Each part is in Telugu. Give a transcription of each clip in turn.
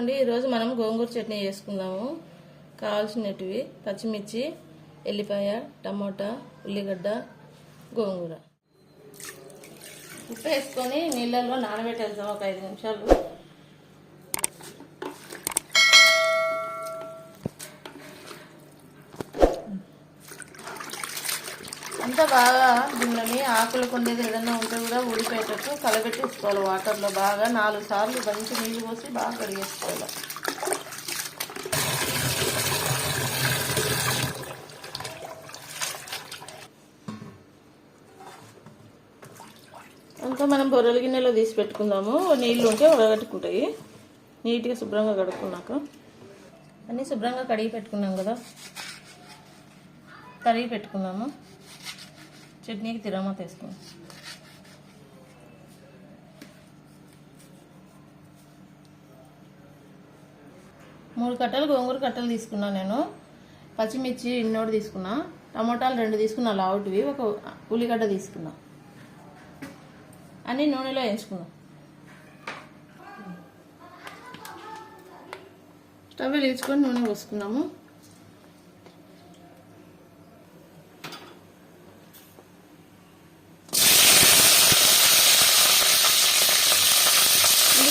అండి, ఈరోజు మనం గోంగూర చట్నీ చేసుకుందాము. కావాల్సినవి పచ్చిమిర్చి, ఎల్లిపాయ, టమోటా, ఉల్లిగడ్డ, గోంగూర. ఉప్పు వేసుకొని నీళ్ళల్లో నానబెట్టేద్దాం ఒక 5 నిమిషాలు. అంతా బాగా దీనిలోని ఆకులు కొండేది ఏదైనా ఉంటే కూడా ఊడిపోయేటట్టు కలబెట్టేసుకోవాలి. వాటర్లో బాగా 4 సార్లు మంచి నీళ్ళు పోసి బాగా కడిగేసుకోవాలి. అంతా మనం బొర్రెల గిన్నెలో తీసి పెట్టుకుందాము. నీళ్ళు ఉంటే ఉడగట్టుకుంటాయి. నీట్గా శుభ్రంగా కడుక్కున్నాక అన్నీ శుభ్రంగా కడిగి పెట్టుకున్నాం కదా, తరిగి పెట్టుకుందాము. చట్నీకి తిరగమాత వేసుకుందాం. మూడు కట్టలు గోంగూర కట్టలు తీసుకున్నాను నేను. పచ్చిమిర్చి ఇన్నోటి తీసుకున్నా, టమోటాలు 2 తీసుకున్నా లావుటివి, ఒక ఉల్లిగడ్డ తీసుకున్నా. అన్నీ నూనెలో వేయించుకుందాం. స్టవ్ వెలిగించుకొని నూనె పోసుకున్నాము.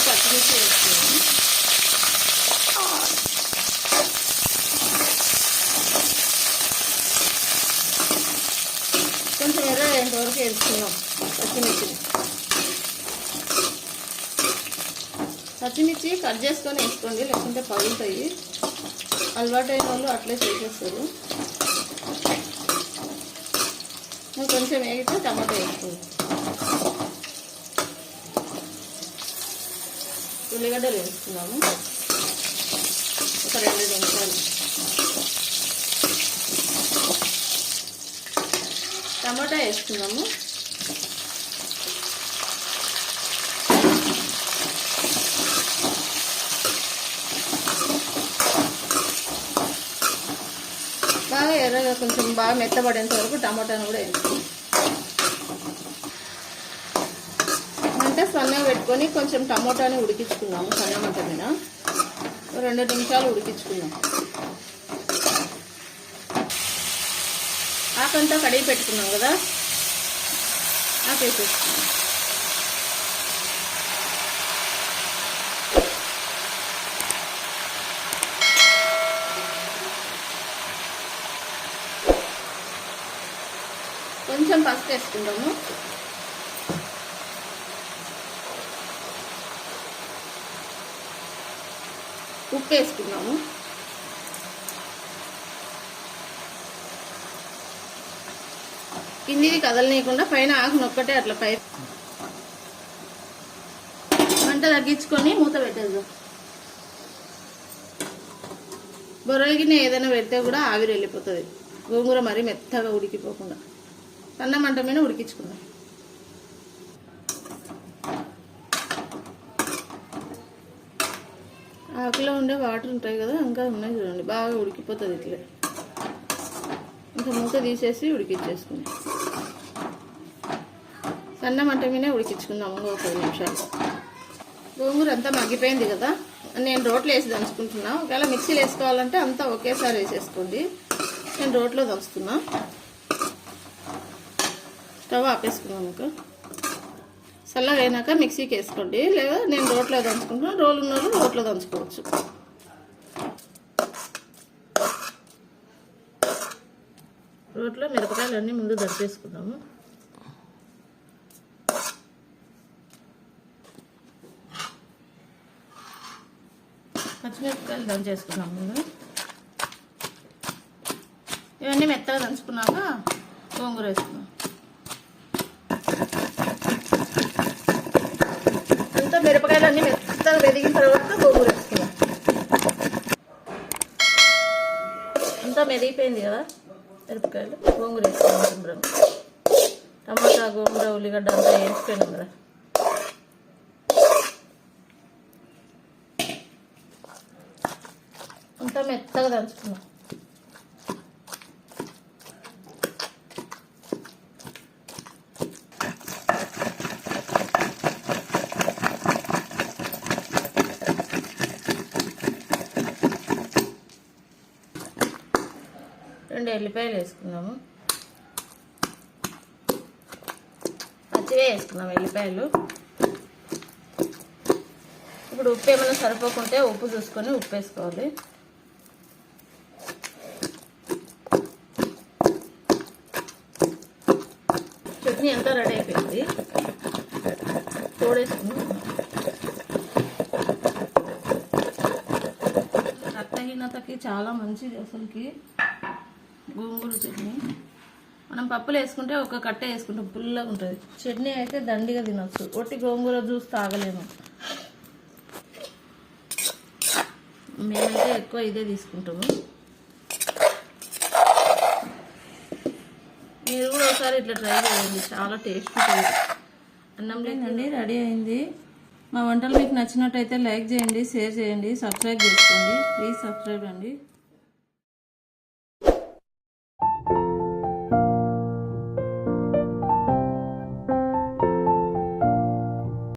పచ్చిమిర్చి వేసుకున్నాము. కొంచెం ఎర్ర ఎంతవరకు వేసుకున్నాం పచ్చిమిర్చిని. పచ్చిమిర్చి కట్ చేసుకొని వేసుకోండి, లేకుంటే పగులుతాయి. అలవాటైన వాళ్ళు అట్లే చేసేస్తారు. కొంచెం వేగితే టమాటా వేసుకోండి. ఉల్లిగడ్డలు వేసుకున్నాము ఒక 2 నిమిషాలు. టమాటా వేసుకున్నాము. బాగా ఎర్రగా కొంచెం బాగా మెత్తబడేంత వరకు టమాటాను కూడా వేసుకున్నాం. అంటే సన్నగా పెట్టుకొని కొంచెం టమోటాని ఉడికించుకున్నాము. సన్న మంట మీద 2 నిమిషాలు ఉడికించుకున్నాం. ఆకంతా కడిగి పెట్టుకున్నాం కదా, ఆకేసేసుకున్నాం. కొంచెం పసుపు వేసుకుందాము. ఉప్పు వేసుకున్నాము. కిందిది కదలనీయకుండా పైన ఆకు నొక్కటే అట్లా పై మంట తగ్గించుకొని మూత పెట్టేద్దాం. బొర్రెల గిన్నె ఏదైనా పెడితే కూడా ఆవిరి వెళ్ళిపోతుంది. గోంగూర మరీ మెత్తగా ఉడికిపోకుండా సన్న మంట మీద ఉడికించుకుందాం. ఆకులో ఉండే వాటర్ ఉంటాయి కదా, ఇంకా ఉన్నాయి చూడండి, బాగా ఉడికిపోతుంది. ఇట్లే ఇంకా మూత తీసేసి ఉడికించేసుకుందాం. సన్న మంట మీదే ఉడికించుకుందాము ఒక 10 నిమిషాలు. గోంగూర అంతా మగ్గిపోయింది కదా, నేను రోట్లో వేసి దంచుకుంటున్నా. ఒకవేళ మిక్సీలో వేసుకోవాలంటే అంతా ఒకేసారి వేసేసుకోండి. నేను రోట్లో దంచుతున్నా. స్టవ్ ఆపేసుకున్నాం. ఇంకా చల్లగా అయినాక మిక్సీకి వేసుకోండి, లేదా నేను రోట్లో దంచుకుంటున్నాను. రోలు ఉన్న వాళ్ళు రోట్లో దంచుకోవచ్చు. రోట్లో మిరపకాయలు అన్నీ ముందు దంచేసుకున్నాము. పచ్చిమిరపకాయలు దంచేసుకున్నాము ముందు. ఇవన్నీ మెత్తగా దంచుకున్నాక గోంగూర వేసుకున్నాం. అంతా మిరపకాయలు అన్నీ మెత్తగా వెదిగిన తర్వాత గోంగూర వేసుకున్నాం. అంతా మెదిగిపోయింది కదా మిరపకాయలు, గోంగూర వేసుకున్నాం. శుభ్రం టమాటా, గోంగూర, ఉల్లిగడ్డ అంతా వేసిపోయినాం కదా. అంతా మెత్తగా దంచుకున్నాం. ఎల్లిపాయలు వేసుకున్నాము. పచ్చివే వేసుకున్నాము ఎల్లిపాయలు. ఇప్పుడు ఉప్పు ఏమైనా సరిపోకుంటే ఉప్పు చూసుకొని ఉప్పు వేసుకోవాలి. చట్నీ అంతా రెడీ అయిపోయింది. తోడేసుకుని రక్తహీనతకి చాలా మంచిది అసలుకి గోంగూర చట్నీ. మనం పప్పులు వేసుకుంటే ఒక కట్ట వేసుకుంటాం, పుల్లగా ఉంటుంది. చట్నీ అయితే దండిగా తినొచ్చు. ఒట్టి గోంగూర జ్యూస్ తాగలేము. మేమైతే ఎక్కువ ఇదే తీసుకుంటాము. మీరు కూడా ఒకసారి ఇట్లా ట్రై చేయండి, చాలా టేస్ట్ ఉంటుంది. అన్నం లేదండి రెడీ అయింది. మా వంటలు మీకు నచ్చినట్టయితే లైక్ చేయండి, షేర్ చేయండి, సబ్స్క్రైబ్ చేసుకోండి. ప్లీజ్ సబ్స్క్రైబ్ అండి.